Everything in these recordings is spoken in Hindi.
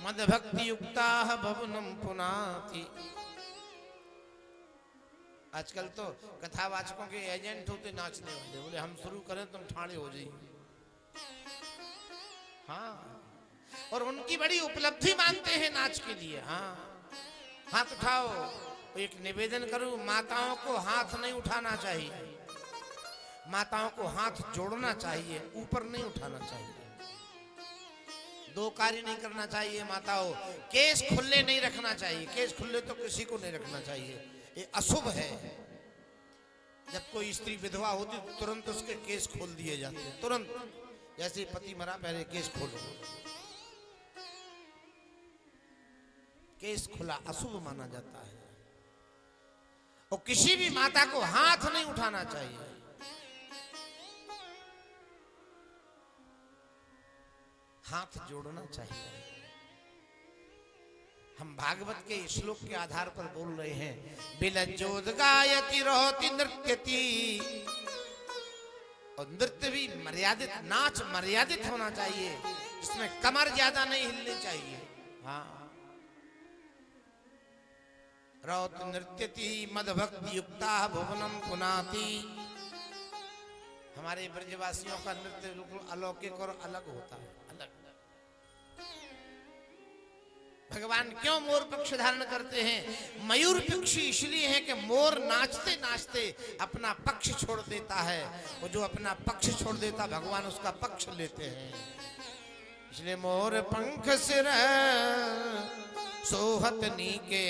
मद भक्ति युक्ता भवनम पुनाति। आजकल तो कथावाचकों के एजेंट होते नाचने वाले, बोले हम शुरू करें तुम ठाणे हो जाइए। हाँ, और उनकी बड़ी उपलब्धि मानते हैं नाच के लिए। हाँ, हाथ उठाओ। एक निवेदन करूं, माताओं को हाथ नहीं उठाना चाहिए, माताओं को हाथ जोड़ना चाहिए, ऊपर नहीं उठाना चाहिए। दो कार्य नहीं करना चाहिए माताओं, केस खुले नहीं रखना चाहिए, केस खुले तो किसी को नहीं रखना चाहिए, ये अशुभ है। जब कोई स्त्री विधवा होती तो तुरंत उसके केस खोल दिए जाते, तुरंत। जैसे पति मरा पहले केस खोलो, केस खुला अशुभ माना जाता है। और किसी भी माता को हाथ नहीं उठाना चाहिए। हाथ जोड़ना चाहिए। हम भागवत के श्लोक के आधार पर बोल रहे हैं। बिलज्जोद गायति रोहति नृत्यति। और नृत्य भी मर्यादित, नाच मर्यादित होना चाहिए, इसमें कमर ज्यादा नहीं हिलनी चाहिए। हाँ, रोहत नृत्यति मद भक्ति युक्ता भुवनम पुनाति। हमारे ब्रजवासियों का नृत्य बिल्कुल अलौकिक और अलग होता है, अलग। भगवान क्यों मोर पक्ष धारण करते हैं? मयूर पक्षी इसलिए है कि मोर नाचते नाचते अपना पक्ष छोड़ देता है, और जो अपना पक्ष छोड़ देता भगवान उसका पक्ष लेते हैं। इसलिए मोर पंख सिर सोहत नीके,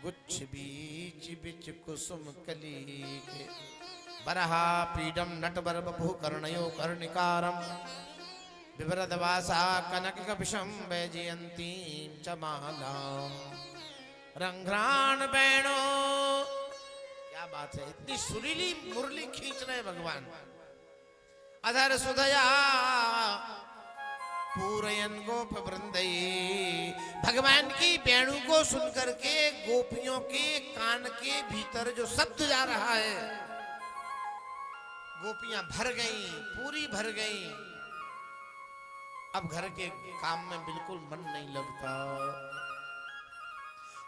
गुच्छ बीच बिच कुसुम कली के। बरहा पीडम नटवर बभु कर्णयो कर्णिकारम। विवरदवासा कनक कपिशम वैजयंती च मालाम। रंघ्राण बैणो, क्या बात है, इतनी सुरीली मुरली खींच रहे भगवान। अधर सुधया पूरयन गोप वृंदई। भगवान की वेणु को सुनकर के गोपियों के कान के भीतर जो शब्द जा रहा है, गोपियां भर गई, पूरी भर गई। अब घर के काम में बिल्कुल मन नहीं लगता।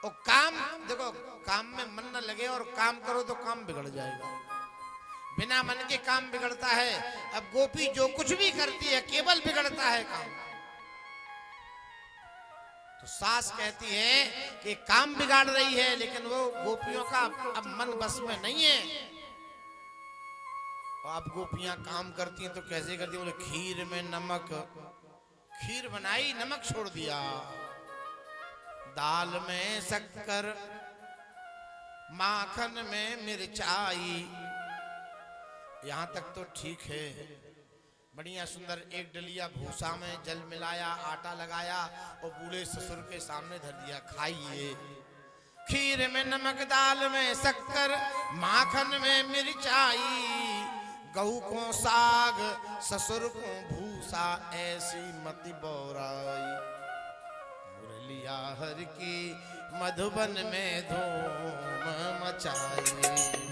और काम देखो, काम में मन न लगे और काम करो तो काम बिगड़ जाएगा। बिना मन के काम बिगड़ता है। अब गोपी जो कुछ भी करती है केवल बिगड़ता है काम। तो सास कहती है कि काम बिगाड़ रही है, लेकिन वो गोपियों का अब मन बस में नहीं है। और अब गोपियां काम करती हैं तो कैसे करती है? बोले खीर में नमक, खीर बनाई नमक छोड़ दिया, दाल में शक्कर, माखन में मिर्चाई। यहां तक तो ठीक है, बढ़िया सुंदर। एक डलिया भूसा में जल मिलाया, आटा लगाया और बूढ़े ससुर के सामने धर दिया, खाइए। खीर में नमक, दाल में शक्कर, माखन में मिर्चाई। गऊ को साग, ससुर को भूसा, ऐसी मति बोराई। मुरलिया हर की मधुबन में धूम मचाई।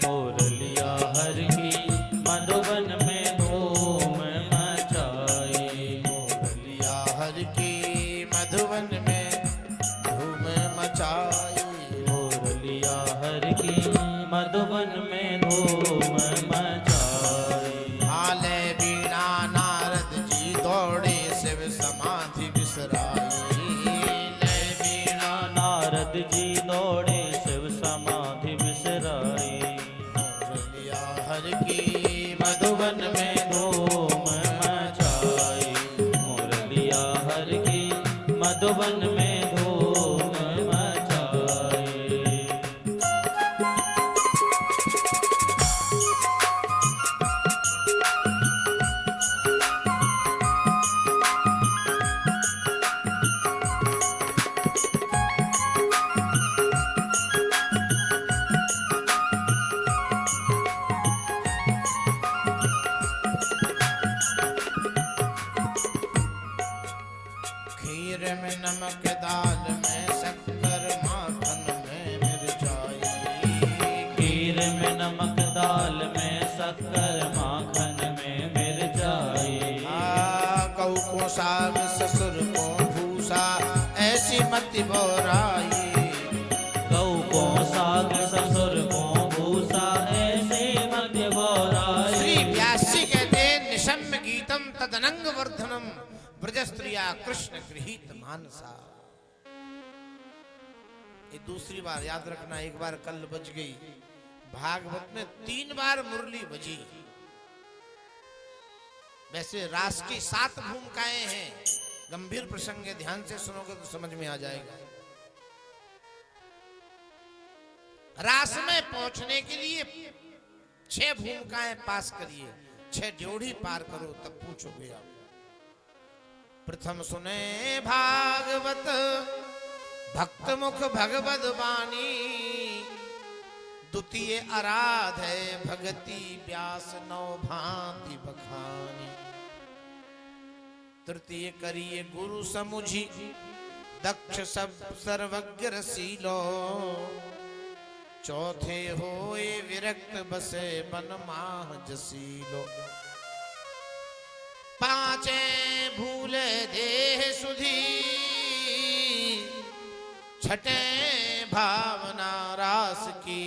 मुरलिया हर की मधुबन में धूम मचाई। मुरलिया हर की मधुबन में धूम मचाई। मुरलिया हर की मधुबन में धूम मचाई। हाले बीणा नारद जी दौड़े शिव समाधि बिसराई। ले बीणा नारद जी दौड़े शिव समाधि बिसराई। मुरलिया हर की मधुबन में धूम मचाई। मुरलिया हर की मधुबन में धूम मचाई। खीर में नमक, दाल में शक्कर, माखन में मिर्चाई। खीर में नमक, दाल में शक्कर, माखन में मिर्चाई। कऊ को साग ससुर को भूसा ऐसी मत बोराई। गऊ को साग ससुर को भूसा ऐसे मध्य बोराई। श्री व्यास जी कहते निशम्य गीतम तदनंग वर्धनम ब्रज स्त्रिया कृष्ण गृहीत मानसा। ये दूसरी बार याद रखना, एक बार कल बज गई। भागवत में 3 बार मुरली बजी। वैसे रास की 7 भूमिकाएं हैं। गंभीर प्रसंग है, ध्यान से सुनोगे तो समझ में आ जाएगा। रास में पहुंचने के लिए 6 भूमिकाएं पास करिए, 6 ड्योढ़ी पार करो तब पूछोगे आप। प्रथम सुने भागवत भक्त मुख भगवद वाणी। द्वितीय आराधे भगति व्यास नौ भांति बखानी। तृतीय करिए गुरु समुझी दक्ष सब सर्वज्ञ रसीलो। चौथे होए विरक्त बसे बन माह जसीलो। पांचे भूले देह सुधी छठे भावना रास की।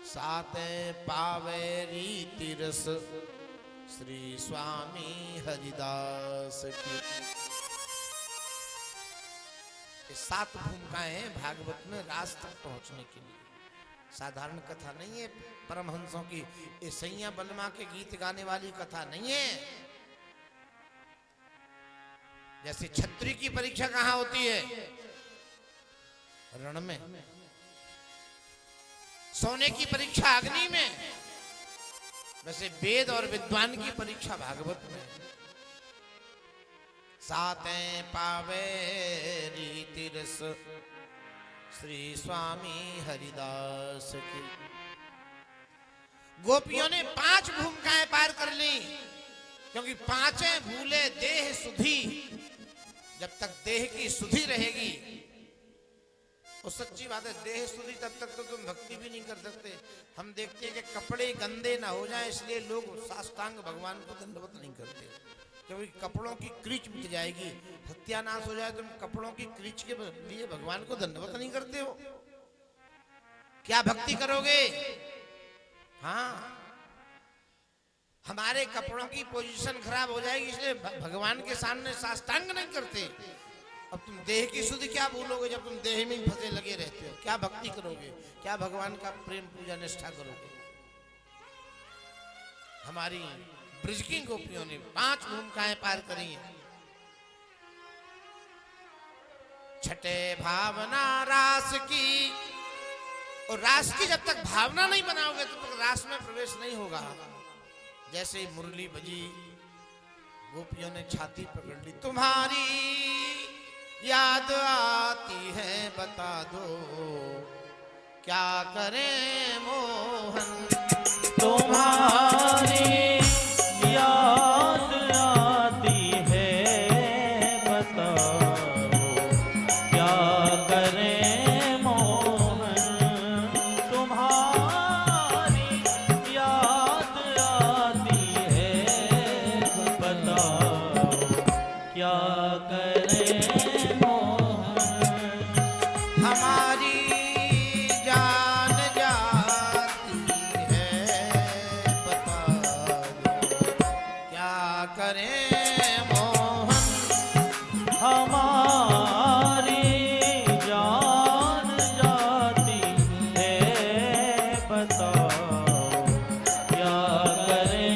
साते पावे रीति रस श्री स्वामी हरिदास की। 7 भूमिकाएं भागवत में रास तक पहुंचने के लिए। साधारण कथा नहीं है परमहंसों की, ये सैया बलमा के गीत गाने वाली कथा नहीं है। जैसे छत्री की परीक्षा कहां होती है? रण में। सोने की परीक्षा अग्नि में। वैसे वेद और विद्वान की परीक्षा भागवत में। साते पावे रीति रस श्री स्वामी हरिदास की। गोपियों ने 5 भूमिकाएं पार कर ली, क्योंकि 5 भूले देह सुधी। जब तक देह की सुधी रहेगी, और सच्ची बात है, देह सुधी तब तक तो तुम भक्ति भी नहीं कर सकते। हम देखते हैं कि कपड़े गंदे ना हो जाए, इसलिए लोग साष्टांग भगवान को दंडवत नहीं करते, क्योंकि कपड़ों की क्रीच मिट जाएगी। सत्यानाश हो जाए, तुम कपड़ों की क्रीच के लिए भगवान को दंडवत नहीं करते हो, क्या भक्ति करोगे? हाँ, हमारे कपड़ों की पोजीशन खराब हो जाएगी, इसलिए भगवान के सामने साष्टांग नहीं करते। अब तुम देह की शुद्धि क्या भूलोगे जब तुम देह में फंसे लगे रहते हो? क्या भक्ति करोगे? क्या भगवान का प्रेम पूजा निष्ठा करोगे? हमारी ब्रज की गोपियों ने 5 भूमिकाएं पार करी हैं। छठे भावना रास की। और रास की जब तक भावना नहीं बनाओगे तब तक रास में प्रवेश नहीं होगा। जैसे ही मुरली बजी, गोपियों ने छाती पकड़ ली। तुम्हारी याद आती है बता दो, क्या करें मोहन। तुम्हारी याद आती है बताओ, क्या करें मोहन। तुम्हारी याद आती है बताओ, क्या करें हमारी जान जाती है बताओ, क्या करें मोहन। हमारी जान जाती है बताओ, क्या करें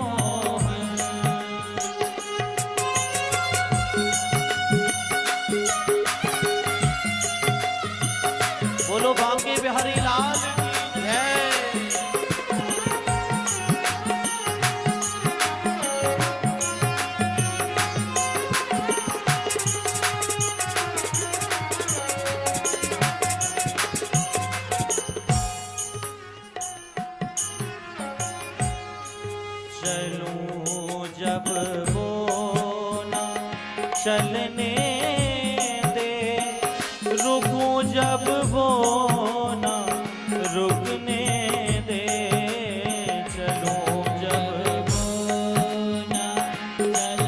मोहन। बोलो बांके बिहारी लाल की जय। चलूं जब वो ना चलने दे, रुकूं जब वो ना रुकने दे। चलूं जब वो ना चलने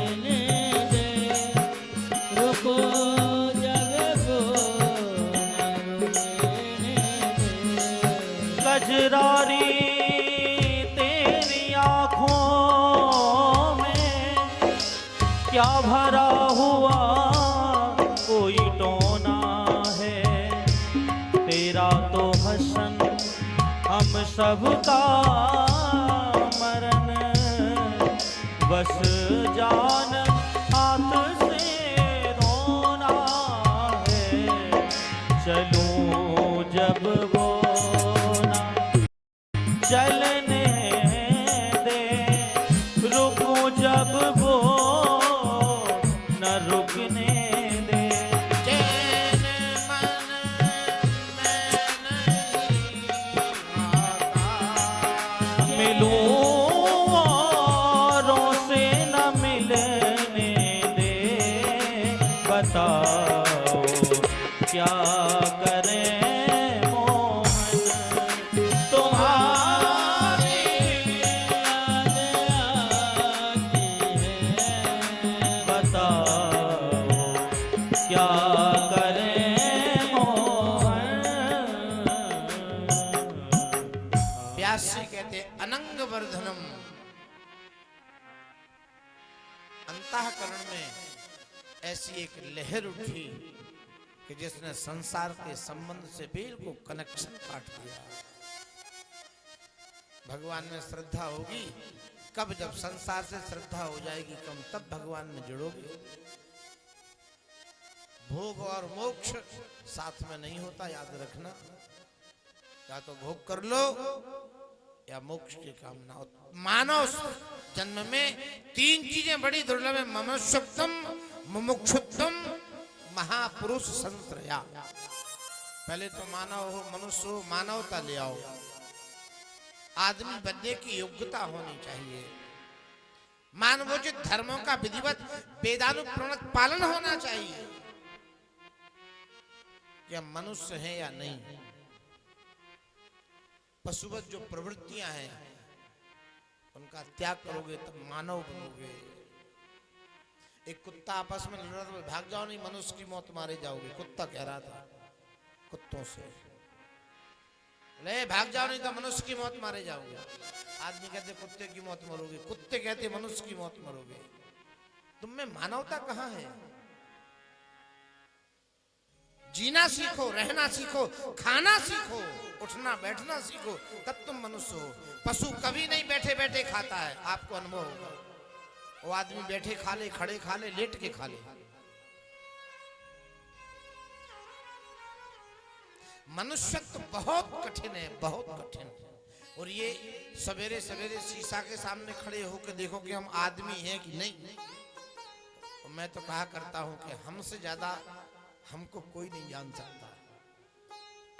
क्या भरा हुआ कोई टोना है, तेरा तो हसन हम सबका मरण, बस जान हाथ से रोना है, चलूं जब वो ना चलने दे, रुकूं जब वो न रुकने दे। चैन मन में नहीं आता, मिलूं औरों से न मिलने दे, बताओ क्या करें मोहन, तुम्हारी याद आती है, बताओ क्या करें मोहन। व्यास जी कहते अनंग वर्धनम, अंतःकरण में ऐसी एक लहर उठी कि जिसने संसार के संबंध से बिल्कुल कनेक्शन काट दिया। भगवान में श्रद्धा होगी कब, जब संसार से श्रद्धा हो जाएगी कम, तब भगवान में जुड़ोगे। भोग और मोक्ष साथ में नहीं होता, याद रखना। या तो भोग कर लो या मोक्ष की कामना हो। मानव जन्म में तीन चीजें बड़ी दुर्लभ है, मनुष्यत्वम, मुमुक्षुत्वम, महापुरुष संश्रया। पहले तो मानव हो, मनुष्य हो, मानवता ले आओ। आदमी बनने की योग्यता होनी चाहिए। मानवोचित धर्मों का विधिवत वेदानुप्रणत पालन होना चाहिए। क्या मनुष्य है या नहीं? पशुवत जो प्रवृत्तियां हैं उनका त्याग करोगे तब मानव बनोगे। एक कुत्ता आपस में लड़ रहा था, भाग जाओ नहीं मनुष्य की मौत मारे जाओगे, कुत्ता कह रहा था कुत्तों से, ले भाग जाओ नहीं तो मनुष्य की मौत मारे जाओगे। आदमी कहते कुत्ते की मौत मरोगे, कुत्ते कहते मनुष्य की मौत मरोगे। तुम में मानवता कहाँ है? जीना सीखो, रहना सीखो, खाना सीखो, उठना बैठना सीखो, तब तुम मनुष्य हो। पशु कभी नहीं बैठे बैठे खाता है, आपको अनुभव होगा। वो आदमी बैठे खा ले, खड़े खा ले, लेट के खा ले। मनुष्यत्व बहुत कठिन है, बहुत कठिन। और ये सवेरे सवेरे शीशा के सामने खड़े होकर देखो कि हम आदमी हैं कि नहीं। और मैं तो कहा करता हूं कि हमसे ज्यादा हमको कोई नहीं जान सकता,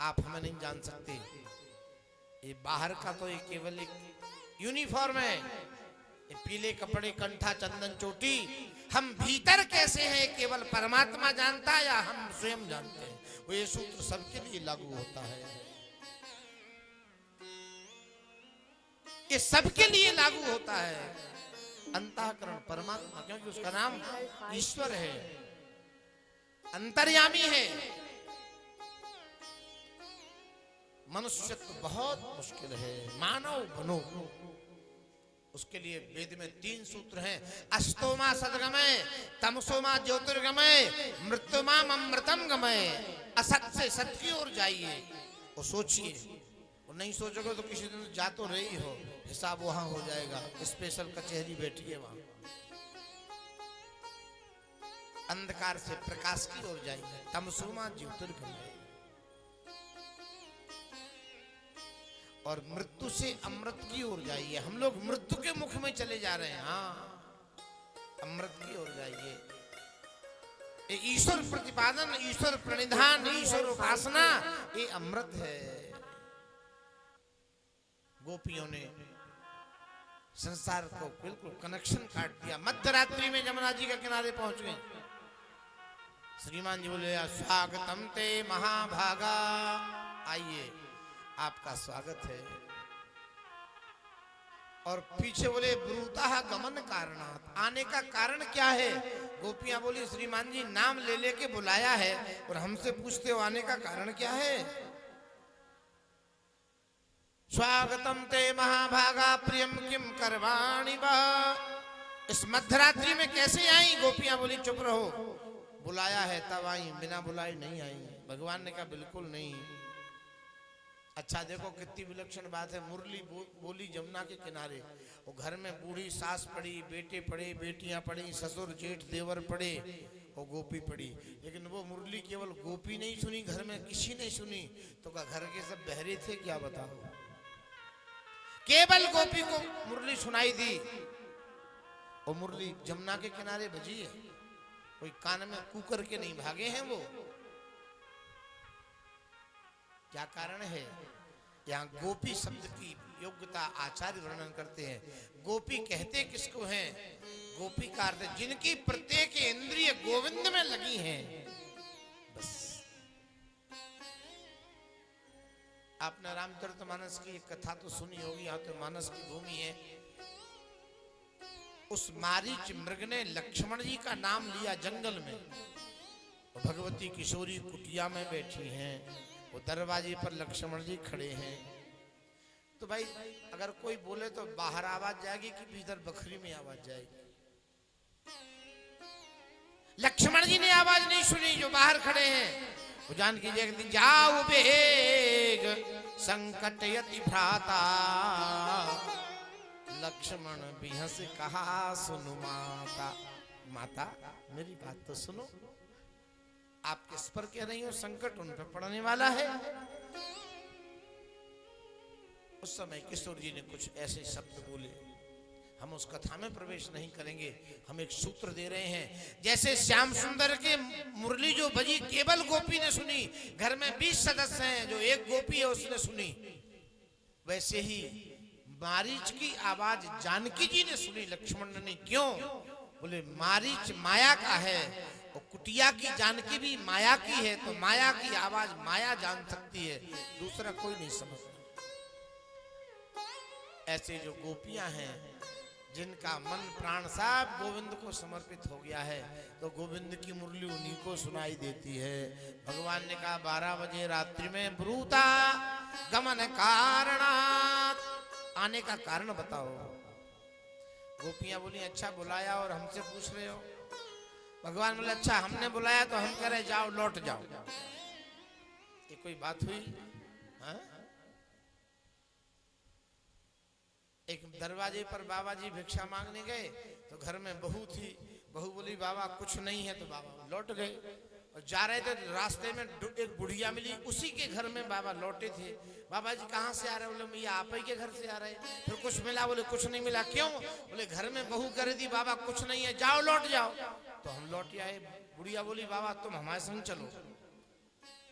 आप हमें नहीं जान सकते। ये बाहर का तो ये केवल एक यूनिफॉर्म है, ये पीले कपड़े, कंठा, चंदन, चोटी। हम भीतर कैसे हैं केवल परमात्मा जानता है या हम स्वयं जानते हैं। वो ये सूत्र सबके लिए लागू होता है, ये सबके लिए लागू होता है। अंतःकरण परमात्मा, क्योंकि उसका नाम ईश्वर है, अंतर्यामी है। मनुष्यत्व बहुत मुश्किल है, मानव बनो। उसके लिए वेद में 3 सूत्र हैं, अस्तोमा सदगमय, तमसोमा ज्योतिर्गमय, मृत्युमाम अमृतम गमय। असत से सत्य की ओर जाइए और सोचिए, और नहीं सोचोगे तो किसी दिन जा तो रही हो, हिसाब वहां हो जाएगा। स्पेशल कचहरी बैठी है वहां। अंधकार से प्रकाश की ओर जाइए, तमसोमा ज्योतिर्गमय। और मृत्यु से अमृत की ओर जाइए। हम लोग मृत्यु के मुख में चले जा रहे हैं। हाँ, अमृत की ओर जाइए। ईश्वर प्रतिपादन, ईश्वर प्रणिधान, ईश्वर उपासना, ये अमृत है। गोपियों ने संसार को बिल्कुल कनेक्शन काट दिया। मध्य रात्रि में जमुना जी के किनारे पहुंच गए। श्रीमान जी बोले स्वागतम ते महाभागा, आइए आपका स्वागत है। और पीछे बोले ब्रूतः गमन कारणात्, आने का कारण क्या है? गोपियां बोली श्रीमान जी नाम ले लेके बुलाया है और हमसे पूछते हो आने का कारण क्या है? स्वागतम ते महाभागा प्रियम किम करवाणि वा, इस मध्यरात्रि में कैसे आई? गोपियां बोली चुप रहो, बुलाया है तब आई, बिना बुलाए नहीं आई। भगवान ने कहा बिल्कुल नहीं। अच्छा देखो कितनी विलक्षण बात है। मुरली बोली जमुना के किनारे, वो घर में बूढ़ी सास पड़ी, बेटे पड़े, बेटियां पड़ी, ससुर जेठ देवर पड़े और गोपी पड़ी। लेकिन वो मुरली केवल गोपी नहीं सुनी, घर में किसी ने सुनी। तो क्या घर के सब बहरे थे क्या? बताओ। केवल गोपी को मुरली सुनाई दी और मुरली जमुना के किनारे बजी है। कोई कान में कुकर के नहीं भागे हैं वो। क्या कारण है? यहाँ गोपी शब्द की योग्यता आचार्य वर्णन करते हैं। गोपी कहते किसको हैं? गोपी का अर्थ जिनकी प्रत्येक इंद्रिय गोविंद में लगी हैं। बस। आपने रामचरितमानस की एक कथा तो सुनी होगी, यहाँ तो मानस की भूमि है। उस मारीच मृग ने लक्ष्मण जी का नाम लिया जंगल में। भगवती किशोरी कुटिया में बैठी हैं, वो दरवाजे पर लक्ष्मण जी खड़े हैं। तो भाई अगर कोई बोले तो बाहर आवाज जाएगी कि भीतर बखरी में आवाज जाएगी? लक्ष्मण जी ने आवाज नहीं सुनी, जो बाहर खड़े हैं। वो जानकी जी जाओ बेग संकट यति भ्राता, लक्ष्मण बिहस कहा सुनु माता। माता मेरी बात तो सुनो, आप किस पर कह रही हो? संकट उन पर पड़ने वाला है। उस समय किशोर जी ने कुछ ऐसे शब्द बोले, हम उस कथा में प्रवेश नहीं करेंगे। हम एक सूत्र दे रहे हैं। जैसे श्याम सुंदर के मुरली जो बजी केवल गोपी ने सुनी, घर में 20 सदस्य हैं, जो एक गोपी है उसने सुनी, वैसे ही मारीच की आवाज जानकी जी ने सुनी, लक्ष्मण ने। क्यों? बोले मारीच माया का है और कुटिया की जानकी भी माया की है, तो माया की आवाज माया जान सकती है, दूसरा कोई नहीं समझता। ऐसे जो गोपियां हैं जिनका मन प्राण सब गोविंद को समर्पित हो गया है, तो गोविंद की मुरली उन्हीं को सुनाई देती है। भगवान ने कहा 12 बजे रात्रि में ब्रूता गमन कारणात्, आने का कारण बताओ। गोपियां बोली अच्छा बुलाया और हमसे पूछ रहे हो? भगवान बोले अच्छा हमने बुलाया तो हम कह रहे जाओ लौट जाओ। ये कोई बात हुई? हाँ? एक दरवाजे पर बाबा जी भिक्षा मांगने गए तो घर में बहू थी। बहू बोली बाबा कुछ नहीं है, तो बाबा लौट गए। और जा रहे थे रास्ते में एक बुढ़िया मिली, उसी के घर में बाबा लौटे थे। बाबा जी कहाँ से आ रहे? बोले मैया आप ही के घर से आ रहे। फिर कुछ मिला? बोले कुछ नहीं मिला। क्यों? बोले घर में बहू कह रही थी बाबा कुछ नहीं है, जाओ लौट जाओ। तो हम लौट आए। बुढ़िया बोली बाबा तुम हमारे संग चलो।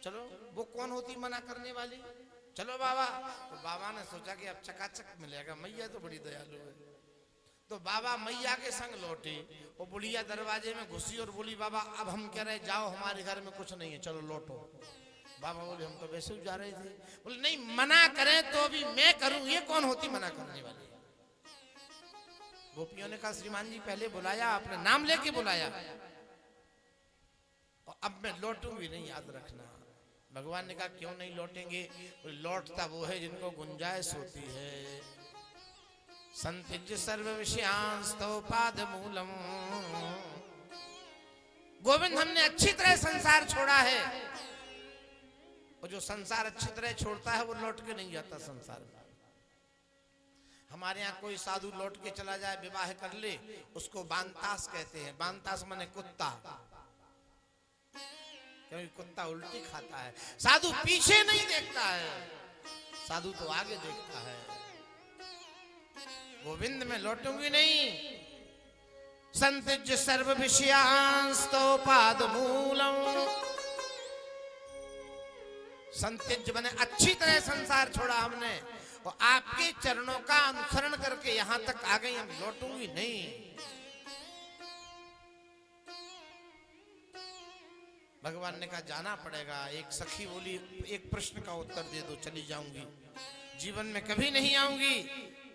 चलो, वो कौन होती मना करने वाली? चलो बाबा। तो बाबा ने सोचा कि अब चकाचक मिलेगा, मैया तो बड़ी दयालु है। तो बाबा मैया के संग लौटे। वो बुढ़िया दरवाजे में घुसी और बोली बाबा अब हम कह रहे जाओ हमारे घर में कुछ नहीं है, चलो लौटो। बाबा बोले हम तो वैसे ही जा रहे थे। बोले नहीं मना करें तो भी मैं करूं, ये कौन होती मना करने वाली? गोपियों ने कहा श्रीमान जी पहले बुलाया, आपने नाम लेके बुलाया और अब मैं लौटूंगी नहीं, याद रखना। भगवान ने कहा क्यों नहीं लौटेंगे? लौटता वो है जिनको गुंजाइश होती है। संत्यज्य सर्व विषयांस्तव पाद मूलम। गोविंद हमने अच्छी तरह संसार छोड़ा है, और जो संसार अच्छी तरह छोड़ता है वो लौट के नहीं जाता संसार में। हमारे यहाँ कोई साधु लौट के चला जाए, विवाह कर ले, उसको बांतास कहते हैं। बांतास माने कुत्ता, क्योंकि कुत्ता उल्टी खाता है। साधु पीछे नहीं देखता है, साधु तो आगे देखता है। गोविंद में लौटूंगी नहीं। संत्यज्य सर्व विषयांस्तव पाद मूलम। संत्यज्य बने अच्छी तरह संसार छोड़ा हमने, और आपके चरणों का अनुसरण करके यहां तक आ गई, हम लौटूंगी नहीं। भगवान ने कहा जाना पड़ेगा। एक सखी बोली एक प्रश्न का उत्तर दे दो, चली जाऊंगी, जीवन में कभी नहीं आऊंगी।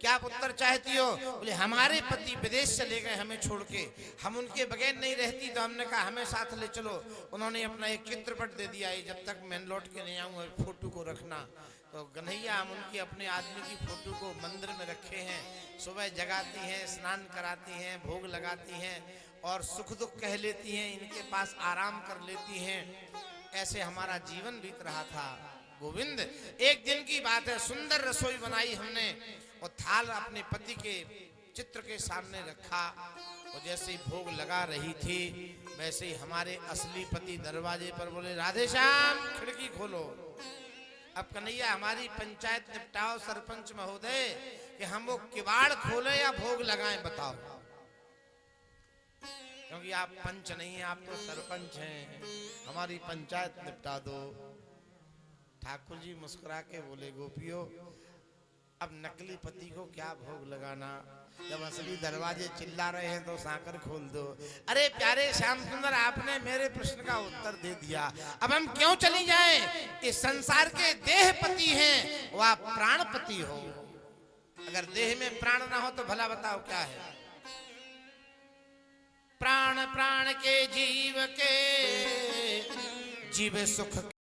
क्या पुत्र चाहती हो? बोले हमारे पति विदेश चले गए हमें छोड़ के, हम उनके बगैर नहीं रहती। तो हमने कहा हमें साथ ले चलो। उन्होंने अपना एक चित्रपट दे दिया, जब तक मैं लौट के नहीं आऊँगा फोटो को रखना। तो कन्हैया हम उनकी अपने आदमी की फोटो को मंदिर में रखे हैं। सुबह जगाती हैं, स्नान कराती हैं, भोग लगाती हैं और सुख दुख कह लेती हैं, इनके पास आराम कर लेती हैं। ऐसे हमारा जीवन बीत रहा था। गोविंद, एक दिन की बात है, सुंदर रसोई बनाई हमने और थाल अपने पति के चित्र के सामने रखा। और जैसे ही भोग लगा रही थी वैसे ही हमारे असली पति दरवाजे पर बोले, राधे श्याम खिड़की खोलो। अब कन्हैया हमारी पंचायत निपटाओ सरपंच महोदय कि हम वो किवाड़ खोले या भोग लगाएं, बताओ। क्योंकि आप पंच नहीं हैं, आप तो सरपंच हैं, हमारी पंचायत निपटा दो। ठाकुर जी मुस्कुरा के बोले, गोपियों अब नकली पति को क्या भोग लगाना, जब असली दरवाजे चिल्ला रहे हैं तो साकर खोल दो। अरे प्यारे श्याम सुंदर, आपने मेरे प्रश्न का उत्तर दे दिया, अब हम क्यों चली जाएं? इस संसार के देहपति हैं, वो आप प्राणपति हो। अगर देह में प्राण ना हो तो भला बताओ क्या है? प्राण प्राण के जीव के, जीव सुख